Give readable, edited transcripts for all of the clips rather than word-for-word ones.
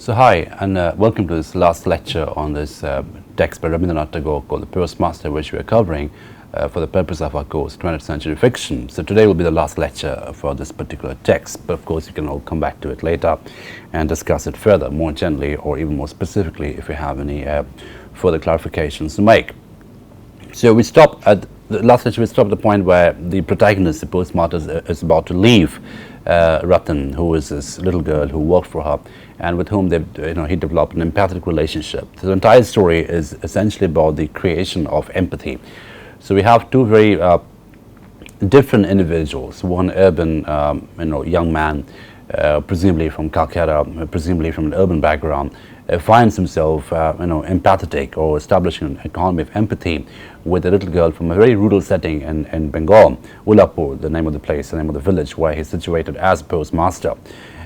So hi, and welcome to this last lecture on this text by Rabindranath Tagore called The Postmaster, which we are covering for the purpose of our course, 20th Century Fiction. So today will be the last lecture for this particular text, but of course you can all come back to it later and discuss it further, more generally or even more specifically if you have any further clarifications to make. So we stop at the last lecture. We stopped at the point where the protagonist, the postmaster, is about to leave Ratan, who is this little girl who worked for her, and with whom he developed an empathic relationship. So the entire story is essentially about the creation of empathy. So we have two very different individuals. One urban, young man, presumably from Calcutta, presumably from an urban background, finds himself, empathetic or establishing an economy of empathy with a little girl from a very rural setting in Bengal, Ullapur, the name of the place, the name of the village where he's situated as postmaster.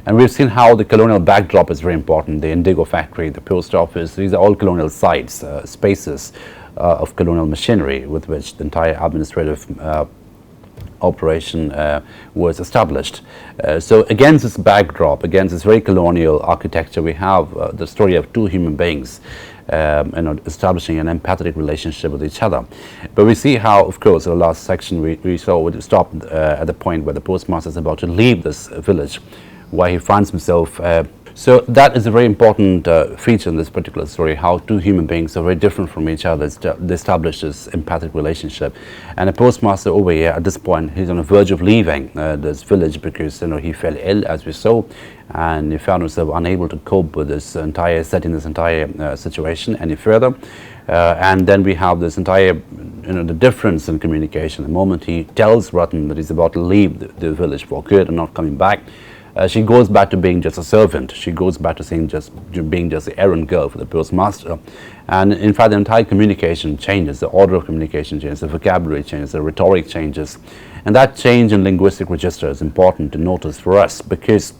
And we've seen how the colonial backdrop is very important. The indigo factory, the post office, these are all colonial sites, spaces of colonial machinery with which the entire administrative operation was established. So against this backdrop, against this very colonial architecture, we have the story of two human beings establishing an empathetic relationship with each other. But we see how, of course, in the last section we stopped at the point where the postmaster is about to leave this village, where he finds himself. So that is a very important feature in this particular story, how two human beings are very different from each other. They establish this empathic relationship. And the postmaster over here, at this point, he's on the verge of leaving this village because he fell ill, as we saw, and he found himself unable to cope with this entire setting, this entire situation any further. And then we have this entire, the difference in communication. The moment he tells Ratan that he's about to leave the village for good and not coming back, she goes back to being just a servant. She goes back to being just the errand girl for the postmaster. And in fact, the entire communication changes, the order of communication changes, the vocabulary changes, the rhetoric changes. And that change in linguistic register is important to notice for us because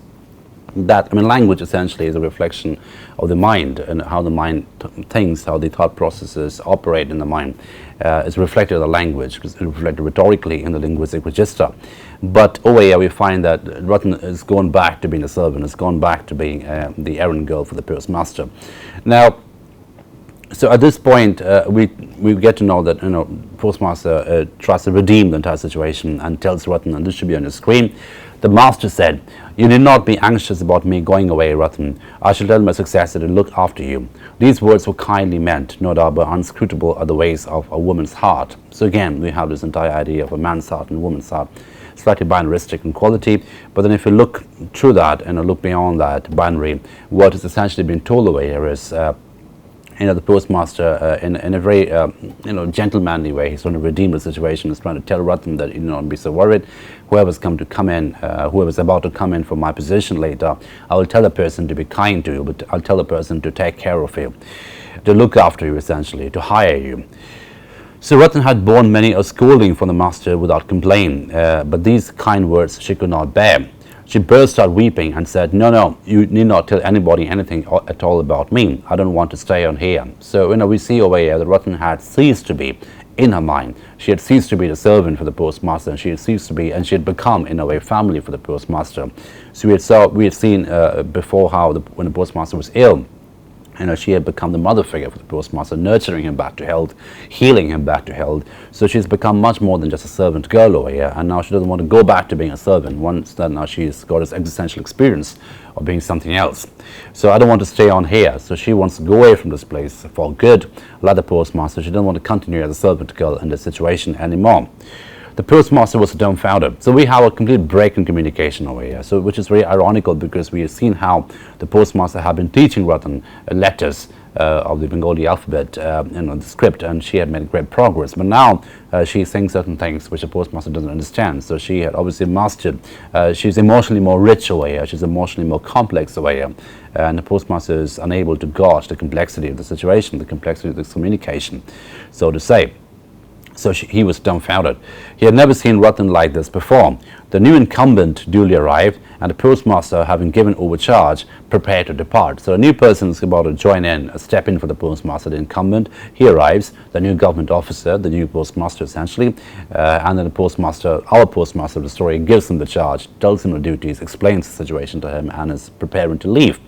language essentially is a reflection of the mind and how the mind thinks, how the thought processes operate in the mind. Is reflected in the language, it's reflected rhetorically in the linguistic register. But over here we find that Ratan is going back to being a servant, has gone back to being the errand girl for the postmaster. Now, so at this point we get to know that postmaster tries to redeem the entire situation and tells Ratan, and this should be on the screen. The master said, "You need not be anxious about me going away, Ratan. I shall tell my successor to look after you." These words were kindly meant, no doubt, but unscrutable are the ways of a woman's heart. So again, we have this entire idea of a man's heart and a woman's heart, slightly binaristic in quality. But then if you look through that and look beyond that binary, what is essentially being told away here is the postmaster in a very gentlemanly way, he's trying to redeem the situation. He's trying to tell Ratan that don't be so worried. Whoever's about to come in for my position later, I will tell a person to be kind to you, but I'll tell a person to take care of you, to look after you, essentially, to hire you. So Ratan had borne many a scolding from the master without complaint, but these kind words she could not bear. She burst out weeping and said, No, you need not tell anybody anything at all about me. I don't want to stay on here. So, we see over here that Ratan had ceased to be, in her mind, she had ceased to be the servant for the postmaster, and she had ceased to be, and she had become, in a way, family for the postmaster. So we had seen before how when the postmaster was ill, she had become the mother figure for the postmaster, nurturing him back to health, healing him back to health. So she's become much more than just a servant girl over here, and now she doesn't want to go back to being a servant once that now she's got this existential experience of being something else. So I don't want to stay on here. So she wants to go away from this place for good, like the postmaster. She doesn't want to continue as a servant girl in this situation anymore. The postmaster was dumbfounded. So we have a complete break in communication over here, which is very ironical because we have seen how the postmaster had been teaching Ratan letters of the Bengali alphabet, the script, and she had made great progress. But now she's saying certain things which the postmaster doesn't understand. So she had obviously mastered. She's emotionally more rich over here. She's emotionally more complex over here. And the postmaster is unable to gauge the complexity of the situation, the complexity of this communication, so to say. So he was dumbfounded. He had never seen Ratan like this before. The new incumbent duly arrived, and the postmaster, having given overcharge, prepared to depart. So a new person is about to join in, step in for the postmaster, the incumbent. He arrives, the new government officer, the new postmaster essentially, and then the postmaster, our postmaster of the story, gives him the charge, tells him the duties, explains the situation to him, and is preparing to leave.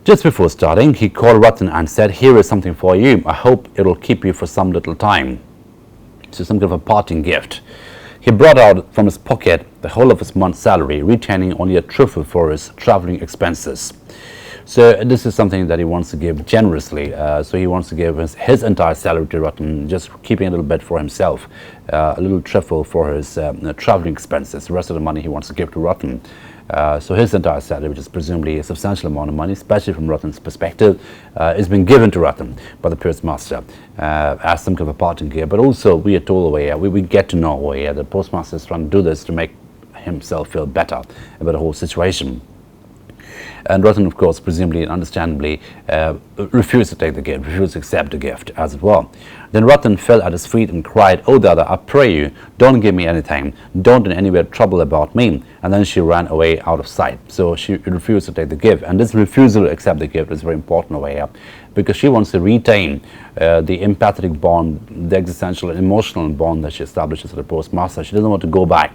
Just before starting, he called Ratan and said, "Here is something for you. I hope it'll keep you for some little time." So some kind of a parting gift. He brought out from his pocket the whole of his month's salary, retaining only a trifle for his traveling expenses. So this is something that he wants to give generously. So he wants to give his entire salary to Ratan, just keeping a little bit for himself, a little trifle for his traveling expenses. The rest of the money he wants to give to Ratan. So his entire salary, which is presumably a substantial amount of money, especially from Ratan's perspective, is being given to Ratan by the Postmaster as some kind of a parting gift. But also, we are told we get to know the Postmaster is trying to do this to make himself feel better about the whole situation. And Ratan, of course, presumably and understandably, refused to take the gift, refused to accept the gift as well. Then Ratan fell at his feet and cried, "Oh, Dada, I pray you, don't give me anything. Don't in any way trouble about me." And then she ran away out of sight. So she refused to take the gift. And this refusal to accept the gift is very important because she wants to retain the empathetic bond, the existential and emotional bond that she establishes with the Postmaster. She doesn't want to go back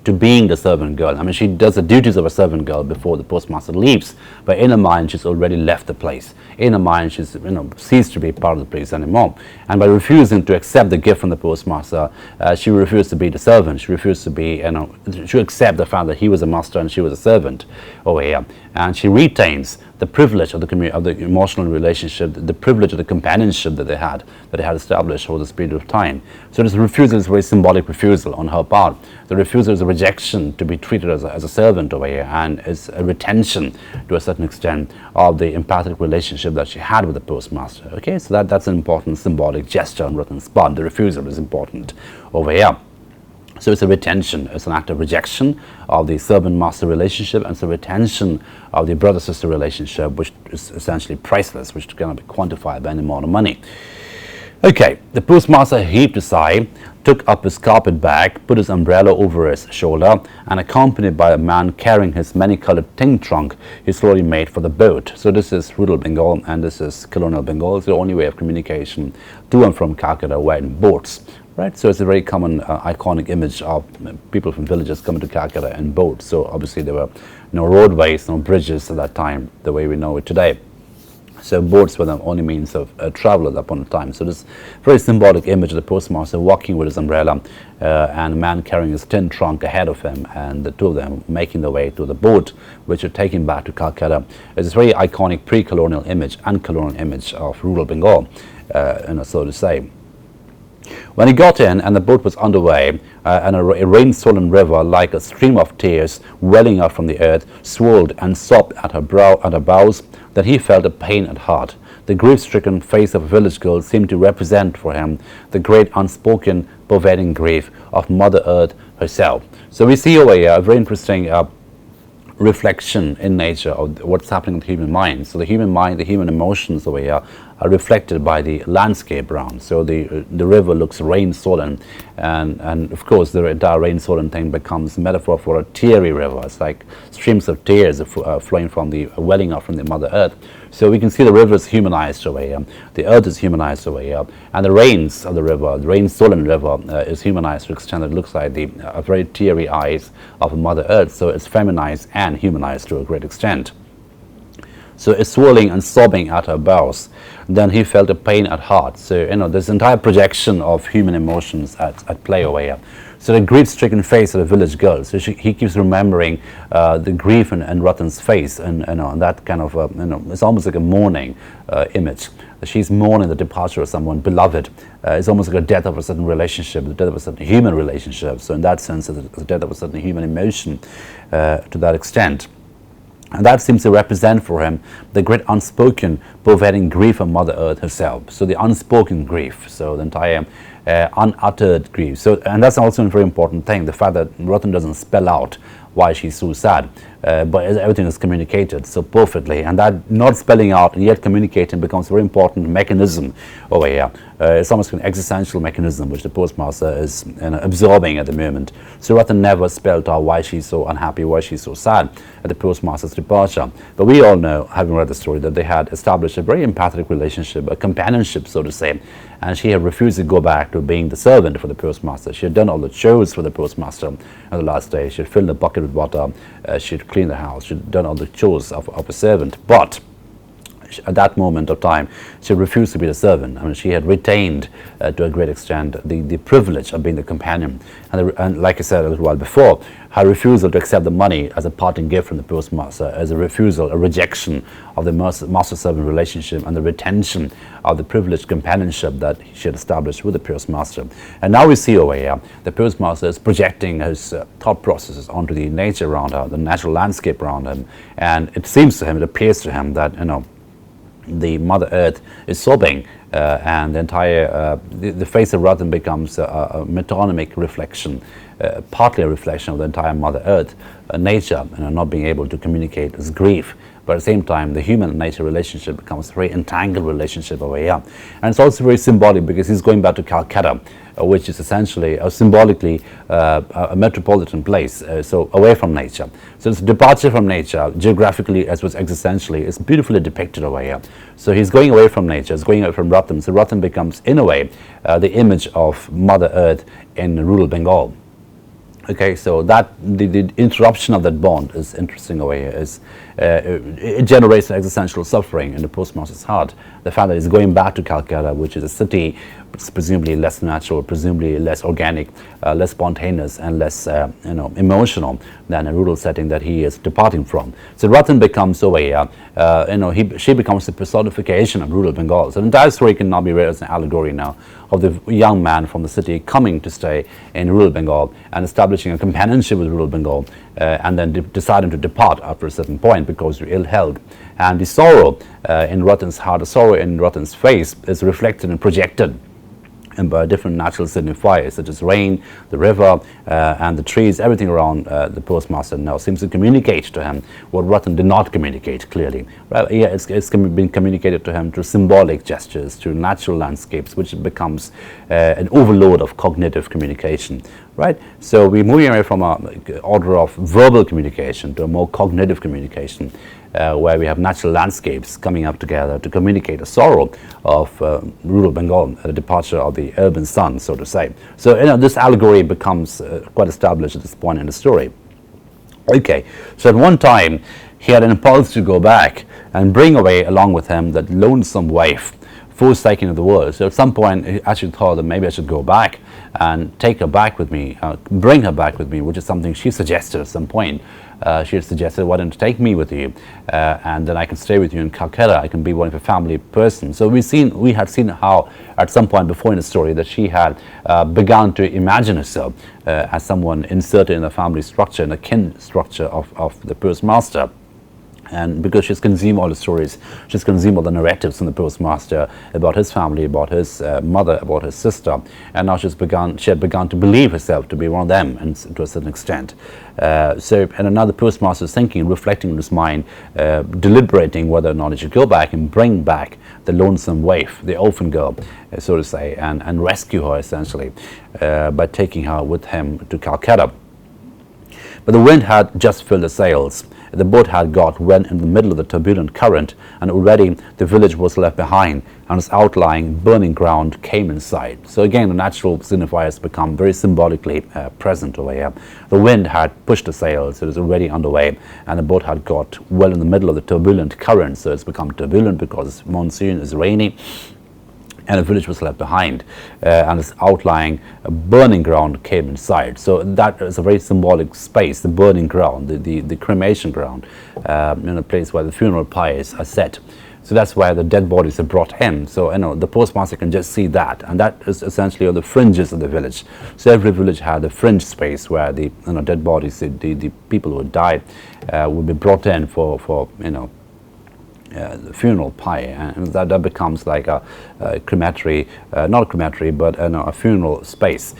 to being the servant girl. I mean, she does the duties of a servant girl before the Postmaster leaves, but in her mind she's already left the place. In her mind she's ceased to be part of the place anymore. And by refusing to accept the gift from the Postmaster, she refused to be the servant. She refused to be, to accept the fact that he was a master and she was a servant over here. And she retains the privilege of the emotional relationship, the privilege of the companionship that they had established over this period of time. So this refusal is a very symbolic refusal on her part. The refusal is a rejection to be treated as a servant over here, and is a retention to a certain extent of the empathic relationship that she had with the Postmaster. Okay, so that's an important symbolic gesture on Ratan's part. The refusal is important over here. So it's a retention, it's an act of rejection of the servant-master relationship, and it's a retention of the brother-sister relationship, which is essentially priceless, which cannot be quantified by any amount of money. Okay, the Postmaster heaved a sigh, took up his carpet bag, put his umbrella over his shoulder, and accompanied by a man carrying his many-colored tin trunk, he slowly made for the boat. So this is rural Bengal, and this is colonial Bengal. It's the only way of communication to and from Calcutta were in boats. Right, so it's a very common iconic image of people from villages coming to Calcutta in boats. So obviously there were no roadways, no bridges at that time, the way we know it today. So boats were the only means of travel at that point in time. So this very symbolic image of the Postmaster walking with his umbrella and a man carrying his tin trunk ahead of him, and the two of them making their way to the boat, which would take him back to Calcutta. It's a very iconic pre-colonial image and colonial image of rural Bengal, so to say. When he got in and the boat was underway, and a rain-swollen river, like a stream of tears welling out from the earth, swirled and sobbed at her bows, then he felt a pain at heart. The grief-stricken face of a village girl seemed to represent for him the great unspoken, pervading grief of Mother Earth herself. So we see over here a very interesting reflection in nature of what's happening in the human mind. So the human mind, the human emotions over here are reflected by the landscape around. So the river looks rain-swollen, and of course the entire rain-swollen thing becomes a metaphor for a teary river. It's like streams of tears flowing from welling up from the Mother Earth. So we can see the river is humanized over here, the earth is humanized over here, and the rains of the river, the rain-swollen river, is humanized to the extent that it looks like the very teary eyes of Mother Earth. So it's feminized and humanized to a great extent. So it's swirling and sobbing at her bows. Then he felt a pain at heart. So this entire projection of human emotions at play over here. So the grief-stricken face of the village girl. So he keeps remembering the grief in Ratan's face, and that kind of it's almost like a mourning image. She's mourning the departure of someone beloved. It's almost like a death of a certain relationship, the death of a certain human relationship. So in that sense, it's the death of a certain human emotion to that extent. And that seems to represent for him the great unspoken, pervading grief of Mother Earth herself. So the unspoken grief, so the entire unuttered grief. So, and that's also a very important thing, the fact that Ratan doesn't spell out why she's so sad, but everything is communicated so perfectly, and that not spelling out and yet communicating becomes a very important mechanism over here. It's almost an existential mechanism which the Postmaster is absorbing at the moment. So Ratan never spelled out why she's so unhappy, why she's so sad at the Postmaster's departure. But we all know, having read the story, that they had established a very empathetic relationship, a companionship, so to say, and she had refused to go back to being the servant for the postmaster. She had done all the chores for the postmaster on the last day. She had filled the bucket with water, she had cleaned the house, she had done all the chores of a servant. But at that moment of time, she refused to be the servant. I mean, she had retained to a great extent the privilege of being the companion. And like I said a little while before, her refusal to accept the money as a parting gift from the postmaster, as a refusal, a rejection of the master-servant relationship and the retention of the privileged companionship that she had established with the postmaster. And now we see over here, the postmaster is projecting his thought processes onto the nature around her, the natural landscape around him. And it seems to him, it appears to him that, the Mother Earth is sobbing, and the entire the face of Ratan becomes a metonymic reflection, partly a reflection of the entire Mother Earth nature, and not being able to communicate his grief. But at the same time, the human nature relationship becomes a very entangled relationship over here. And it's also very symbolic because he's going back to Calcutta, which is essentially symbolically a metropolitan place, so away from nature. So it's departure from nature, geographically as well as existentially, is beautifully depicted over here. So he's going away from nature, he's going away from Ratan. So Ratan becomes, in a way, the image of Mother Earth in rural Bengal. Okay, so that the interruption of that bond is interesting over here. It generates an existential suffering in the postmaster's heart. The fact that he's going back to Calcutta, which is a city presumably less natural, presumably less organic, less spontaneous, and less emotional than a rural setting that he is departing from. So Ratan becomes over here, she becomes the personification of rural Bengal. So the entire story can now be read as an allegory now of the young man from the city coming to stay in rural Bengal and establishing a companionship with rural Bengal, and then deciding to depart after a certain point because of ill health. And the sorrow in Ratan's heart, the sorrow in Ratan's face is reflected and projected and by different natural signifiers such as rain, the river, and the trees. Everything around the postmaster now seems to communicate to him what Ratan did not communicate clearly. Right? Yeah, it's been communicated to him through symbolic gestures, through natural landscapes, which becomes an overload of cognitive communication. Right? So we're moving away from an order of verbal communication to a more cognitive communication, where we have natural landscapes coming up together to communicate the sorrow of rural Bengal, the departure of the urban sun, so to say. So this allegory becomes quite established at this point in the story. Okay, so at one time he had an impulse to go back and bring away along with him that lonesome wife, forsaken of the world. So at some point he actually thought that maybe I should go back and take her back with me, bring her back with me, which is something she suggested at some point. She had suggested, why don't you take me with you, and then I can stay with you in Calcutta, I can be one of a family person. So we had seen how at some point before in the story that she had begun to imagine herself as someone inserted in a family structure, in a kin structure of the postmaster. And because she's consumed all the stories, she's consumed all the narratives from the postmaster about his family, about his mother, about his sister, and now she had begun to believe herself to be one of them, and to a certain extent. And now the postmaster is thinking, reflecting in his mind, deliberating whether or not he should go back and bring back the lonesome waif, the orphan girl, so to say, and rescue her essentially by taking her with him to Calcutta. But the wind had just filled the sails. The boat had got well in the middle of the turbulent current, and already the village was left behind, and its outlying burning ground came in sight. So again, the natural signifiers become very symbolically present over here. The wind had pushed the sails, it was already underway, and the boat had got well in the middle of the turbulent current. So it's become turbulent because monsoon is rainy, and the village was left behind, and its outlying burning ground came in sight. So that is a very symbolic space, the burning ground, the cremation ground, in a place where the funeral pyres are set. So that's where the dead bodies are brought in. So the postmaster can just see that, and that is essentially on the fringes of the village. So every village had a fringe space where the dead bodies, the people who had died, would be brought in for the funeral pyre, and that becomes like a crematory, not a crematory, but a funeral space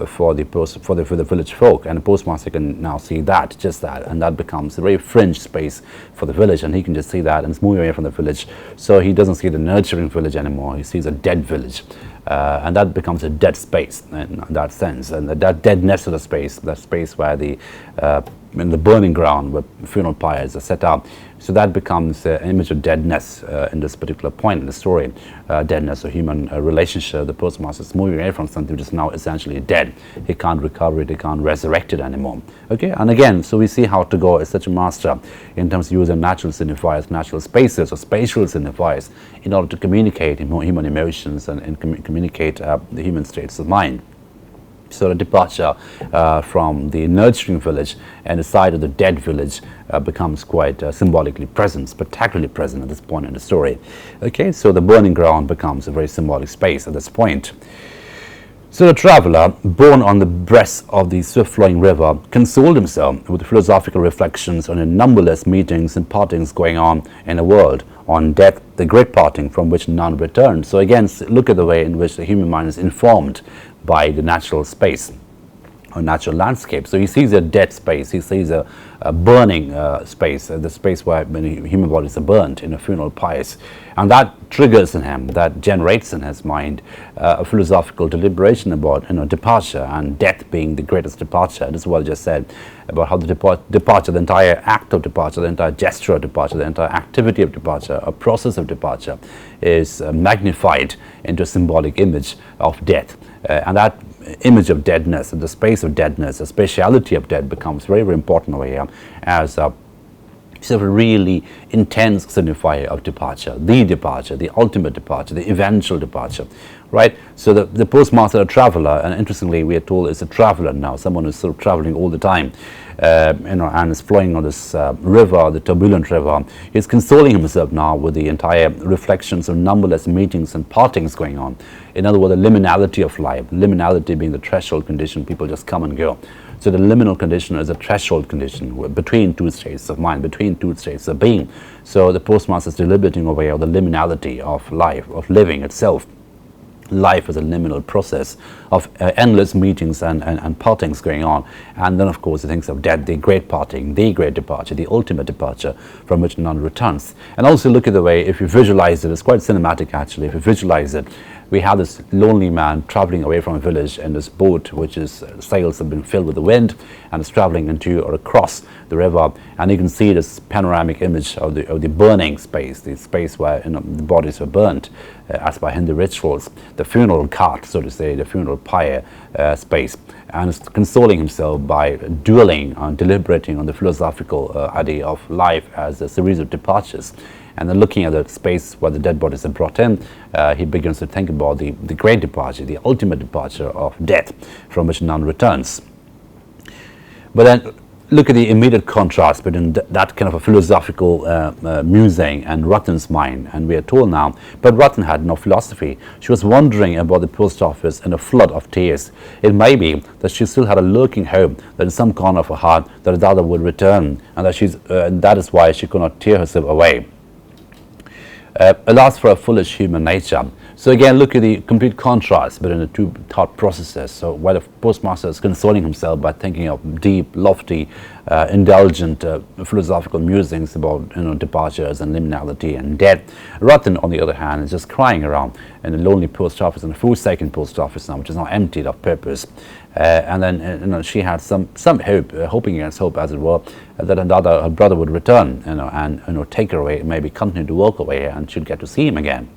for the village folk. And the postmaster can now see that, just that, and that becomes a very fringe space for the village, and he can just see that, and it's moving away from the village. So he doesn't see the nurturing village anymore, he sees a dead village. And that becomes a dead space in that sense, and that deadness of the space, that space where the in the burning ground where funeral pyres are set up. So that becomes an image of deadness in this particular point in the story. Deadness of human relationship. The postmaster is moving away from something which is now essentially dead. He can't recover it, he can't resurrect it anymore. Okay, and again, so we see how Tagore is such a master in terms of using natural signifiers, natural spaces or spatial signifiers in order to communicate human emotions and communicate the human states of mind. So the departure from the nurturing village and the side of the dead village becomes quite symbolically present, spectacularly present at this point in the story. Okay, so the burning ground becomes a very symbolic space at this point. So the traveller, born on the breast of the swift-flowing river, consoled himself with philosophical reflections on the numberless meetings and partings going on in the world, on death, the great parting from which none return. So again, look at the way in which the human mind is informed by the natural space or natural landscape. So he sees a dead space, he sees a burning space, the space where many human bodies are burnt in a funeral pyres, and that triggers in him, that generates in his mind a philosophical deliberation about departure and death being the greatest departure. This is what I just said about how the departure, the entire act of departure, the entire gesture of departure, the entire activity of departure, a process of departure is magnified into a symbolic image of death. And that image of deadness, the space of deadness, the spatiality of death becomes very, very important over here as a sort of really intense signifier of departure, the ultimate departure, the eventual departure, right? So the postmaster, a traveller, and interestingly we are told is a traveller now, someone who's sort of travelling all the time, and is flowing on this river, the turbulent river. He's consoling himself now with the entire reflections of numberless meetings and partings going on. In other words, the liminality of life, liminality being the threshold condition, people just come and go. So the liminal condition is a threshold condition between two states of mind, between two states of being. So the postmaster is deliberating over here the liminality of life, of living itself. Life is a liminal process of endless meetings and partings going on. And then, of course, he thinks of death, the great parting, the great departure, the ultimate departure from which none returns. And also look at the way, if you visualize it, it's quite cinematic actually. If you visualize it, we have this lonely man traveling away from a village in this boat, which is sails have been filled with the wind, and is traveling into or across the river. And you can see this panoramic image of the burning space, the space where the bodies were burnt, as by Hindu rituals, the funeral cart, so to say, the funeral pyre space, and is consoling himself by dwelling on, deliberating on the philosophical idea of life as a series of departures. And then looking at the space where the dead bodies are brought in, he begins to think about the great departure, the ultimate departure of death, from which none returns. But then look at the immediate contrast between that kind of a philosophical musing and Ratan's mind. And we are told now, but Ratan had no philosophy. She was wandering about the post office in a flood of tears. It may be that she still had a lurking hope that in some corner of her heart that her daughter would return, and that that is why she could not tear herself away. Alas for a foolish human nature. So again, look at the complete contrast between the two thought processes. So while the postmaster is consoling himself by thinking of deep, lofty, indulgent philosophical musings about departures and liminality and death, Ratan, on the other hand, is just crying around in a lonely post office, in a forsaken post office now, which is now emptied of purpose. And then she had some hope, hoping against hope, as it were, that her brother would return, and take her away, maybe continue to walk away, and she'd get to see him again.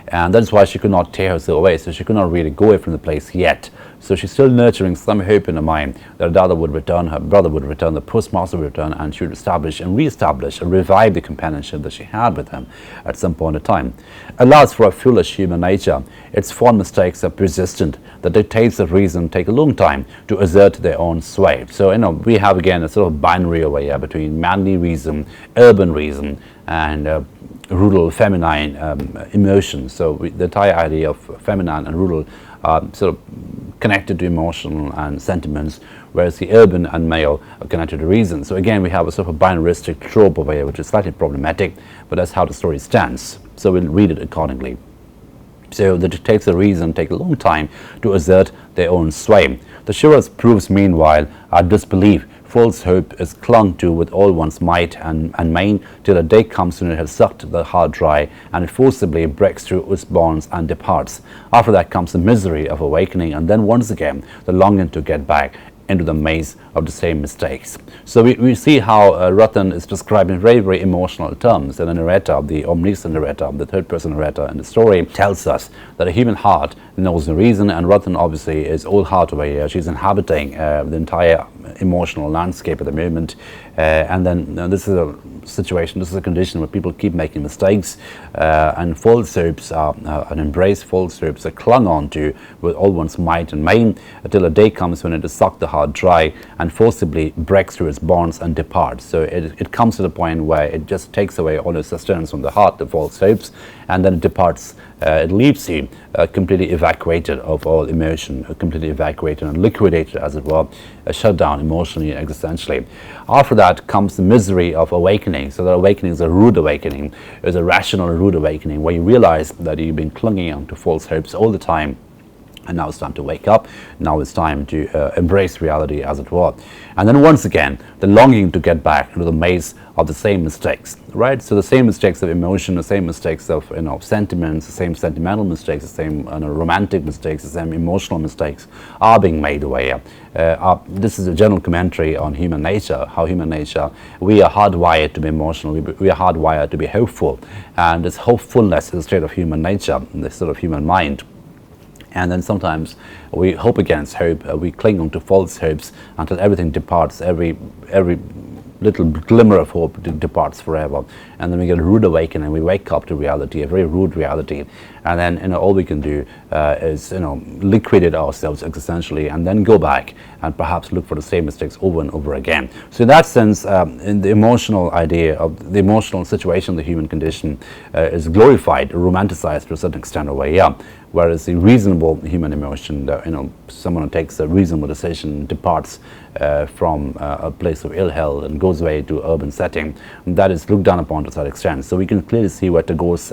And that's why she could not tear herself away, so she could not really go away from the place yet. So she's still nurturing some hope in her mind that her daughter would return, her brother would return, the postmaster would return, and she would establish and re-establish and revive the companionship that she had with him at some point in time. Alas for a foolish human nature, its fond mistakes are persistent, the dictates of reason take a long time to assert their own sway. So we have again a sort of binary over here between manly reason, urban reason, and rural feminine emotions. So the entire idea of feminine and rural are sort of connected to emotional and sentiments, whereas the urban and male are connected to reason. So again, we have a sort of binaristic trope over here, which is slightly problematic, but that's how the story stands. So we'll read it accordingly. So the dictates of reason take a long time to assert their own sway. The surest proofs, meanwhile, are disbelief. False hope is clung to with all one's might and main, till a day comes when it has sucked the heart dry, and it forcibly breaks through its bonds and departs. After that comes the misery of awakening, and then once again the longing to get back into the maze of the same mistakes. So we see how Ratan is described in very, very emotional terms, and the narrator, the omniscient narrator, the third person narrator in the story, tells us that a human heart knows the reason, and Ratan obviously is all heart over here. She's inhabiting the entire emotional landscape at the moment, and then this is a situation, this is a condition where people keep making mistakes, and falsehoods and embrace falsehoods are clung on to with all one's might and main, until a day comes when it is sucked the heart dry and forcibly breaks through its bonds and departs. So it comes to the point where it just takes away all the sustenance from the heart, the falsehoods, and then it departs. It leaves you completely evacuated of all emotion, completely evacuated and liquidated, as it were, shut down emotionally and existentially. After that comes the misery of awakening. So the awakening is a rude awakening. It's a rational rude awakening where you realize that you've been clinging on to false hopes all the time, and now it's time to wake up. Now it's time to embrace reality, as it were. And then once again, the longing to get back into the maze of the same mistakes, right? So the same mistakes of emotion, the same mistakes of sentiments, the same sentimental mistakes, the same romantic mistakes, the same emotional mistakes are being made away. This is a general commentary on human nature, how human nature, we are hardwired to be emotional, we are hardwired to be hopeful, and this hopefulness is a state of human nature, the sort of human mind. And then sometimes we hope against hope, we cling on to false hopes until everything departs, every little glimmer of hope departs forever, and then we get a rude awakening. We wake up to reality, a very rude reality, and then all we can do is liquidate ourselves existentially, and then go back and perhaps look for the same mistakes over and over again. So in that sense, in the emotional idea of the emotional situation, the human condition is glorified, romanticized to a certain extent over here. Whereas the reasonable human emotion, someone who takes a reasonable decision, departs from a place of ill health and goes away to urban setting, that is looked down upon to a certain extent. So we can clearly see where Tagore's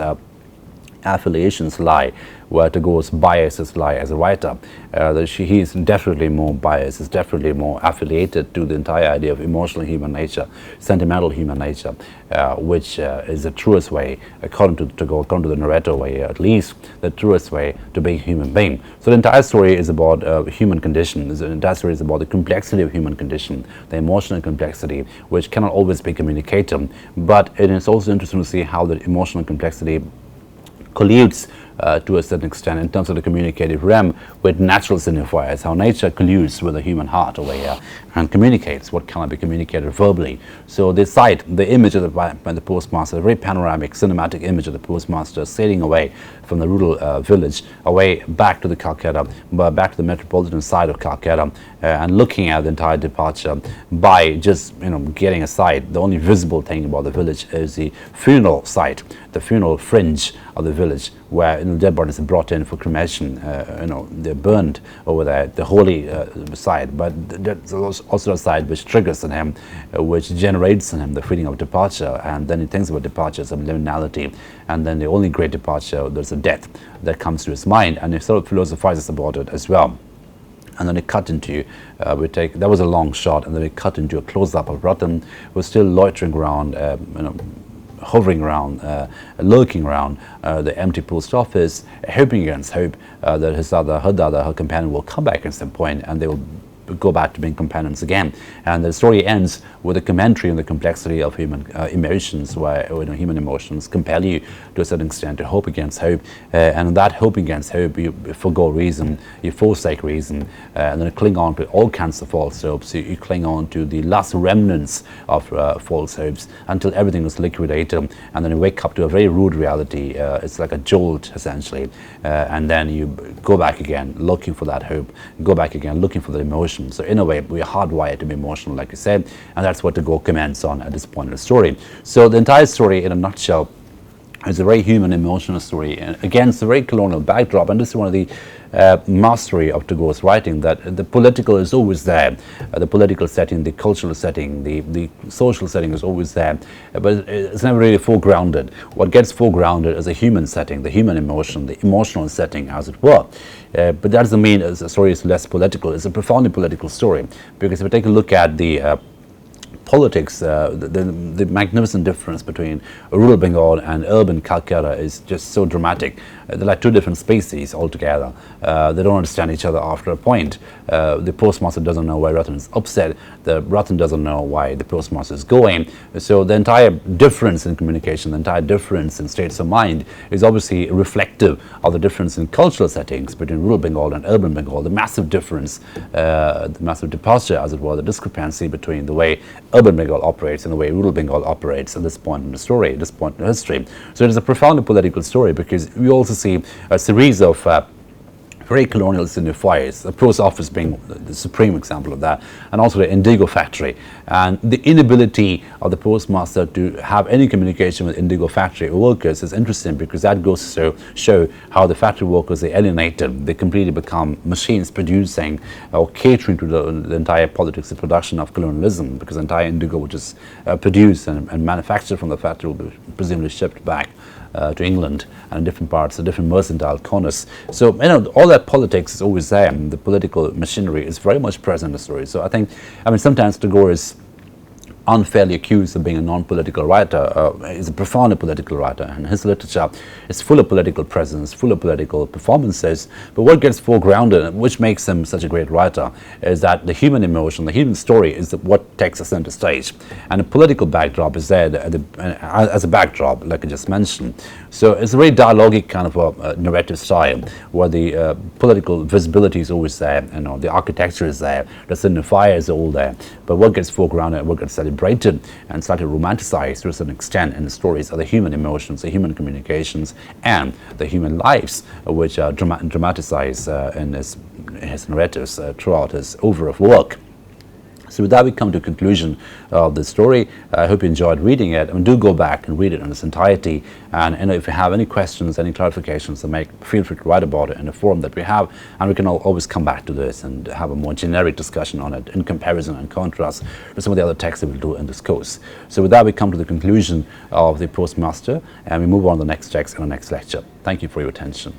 affiliations lie, where Tagore's biases lie as a writer. He is definitely more biased, is definitely more affiliated to the entire idea of emotional human nature, sentimental human nature, which is the truest way, according to Tagore, according to the narrator way, at least the truest way to be a human being. So the entire story is about human condition. The entire story is about the complexity of human condition, the emotional complexity, which cannot always be communicated. But it is also interesting to see how the emotional complexity colludes to a certain extent in terms of the communicative realm with natural signifiers, how nature colludes with the human heart over here and communicates what cannot be communicated verbally. So the sight, the image of by the postmaster, a very panoramic, cinematic image of the postmaster sailing away from the rural village, away back to the Calcutta, back to the metropolitan side of Calcutta, and looking at the entire departure by just getting aside. The only visible thing about the village is the funeral site, the funeral fringe of the village, where dead bodies are brought in for cremation. They're burned over there, the holy side. But there's also a side which triggers in him, which generates in him the feeling of departure, and then he thinks about departure as a liminality, and then the only great departure, there's a death that comes to his mind, and he sort of philosophizes about it as well. And then it cut into, that was a long shot, and then it cut into a close-up of Ratan, who's still loitering around, hovering around, lurking around the empty post office, hoping against hope that her companion will come back at some point, and they will go back to being companions again. And the story ends with a commentary on the complexity of human emotions, where human emotions compel you to a certain extent to hope against hope, and that hope against hope, you forgo reason, you forsake reason, and then cling on to all kinds of false hopes. You cling on to the last remnants of false hopes until everything is liquidated, and then you wake up to a very rude reality. It's like a jolt, essentially, and then you go back again looking for that hope, go back again looking for the emotion. So in a way, we are hardwired to be emotional, like you said, and that's what Tagore comments on at this point in the story. So the entire story, in a nutshell, is a very human, emotional story, and again, it's a very colonial backdrop, and this is one of the mastery of Tagore's writing, that the political is always there, the political setting, the cultural setting, the social setting is always there, but it's never really foregrounded. What gets foregrounded is a human setting, the human emotion, the emotional setting, as it were. But that doesn't mean the story is less political. It's a profoundly political story, because if we take a look at the politics, the magnificent difference between rural Bengal and urban Calcutta is just so dramatic. They're like two different species altogether. They don't understand each other after a point. The postmaster doesn't know why Ratan is upset. The Ratan doesn't know why the postmaster is going. So the entire difference in communication, the entire difference in states of mind is obviously reflective of the difference in cultural settings between rural Bengal and urban Bengal. The massive difference, the massive departure, as it were, the discrepancy between the way urban Bengal operates and the way rural Bengal operates at this point in the story, at this point in history. So it is a profoundly political story, because we also see a series of very colonial signifiers, the post office being the supreme example of that, and also the indigo factory. And the inability of the postmaster to have any communication with indigo factory workers is interesting, because that goes to show how the factory workers are alienated. They completely become machines producing or catering to the entire politics and production of colonialism, because the entire indigo which is produced and manufactured from the factory will be presumably shipped back to England and in different parts, the different mercantile corners. So, you know, all that politics is always there, and the political machinery is very much present in the story. So I think, I mean, sometimes Tagore is unfairly accused of being a non-political writer. He's a profoundly political writer, and his literature is full of political presence, full of political performances. But what gets foregrounded, which makes him such a great writer, is that the human emotion, the human story is what takes the center stage. And the political backdrop is there as a backdrop, like I just mentioned. So it's a very dialogic kind of a narrative style, where the political visibility is always there, you know, the architecture is there, the signifiers are all there. But what gets foregrounded, what gets celebrated and slightly romanticized to a certain extent in the stories are the human emotions, the human communications, and the human lives, which are dramatized in his narratives throughout his oeuvre of work. So with that, we come to a conclusion of the story. I hope you enjoyed reading it, and do go back and read it in its entirety. And you know, if you have any questions, any clarifications to make, feel free to write about it in the forum that we have, and we can always come back to this and have a more generic discussion on it in comparison and contrast to some of the other texts that we'll do in this course. So with that, we come to the conclusion of the Postmaster, and we move on to the next text in the next lecture. Thank you for your attention.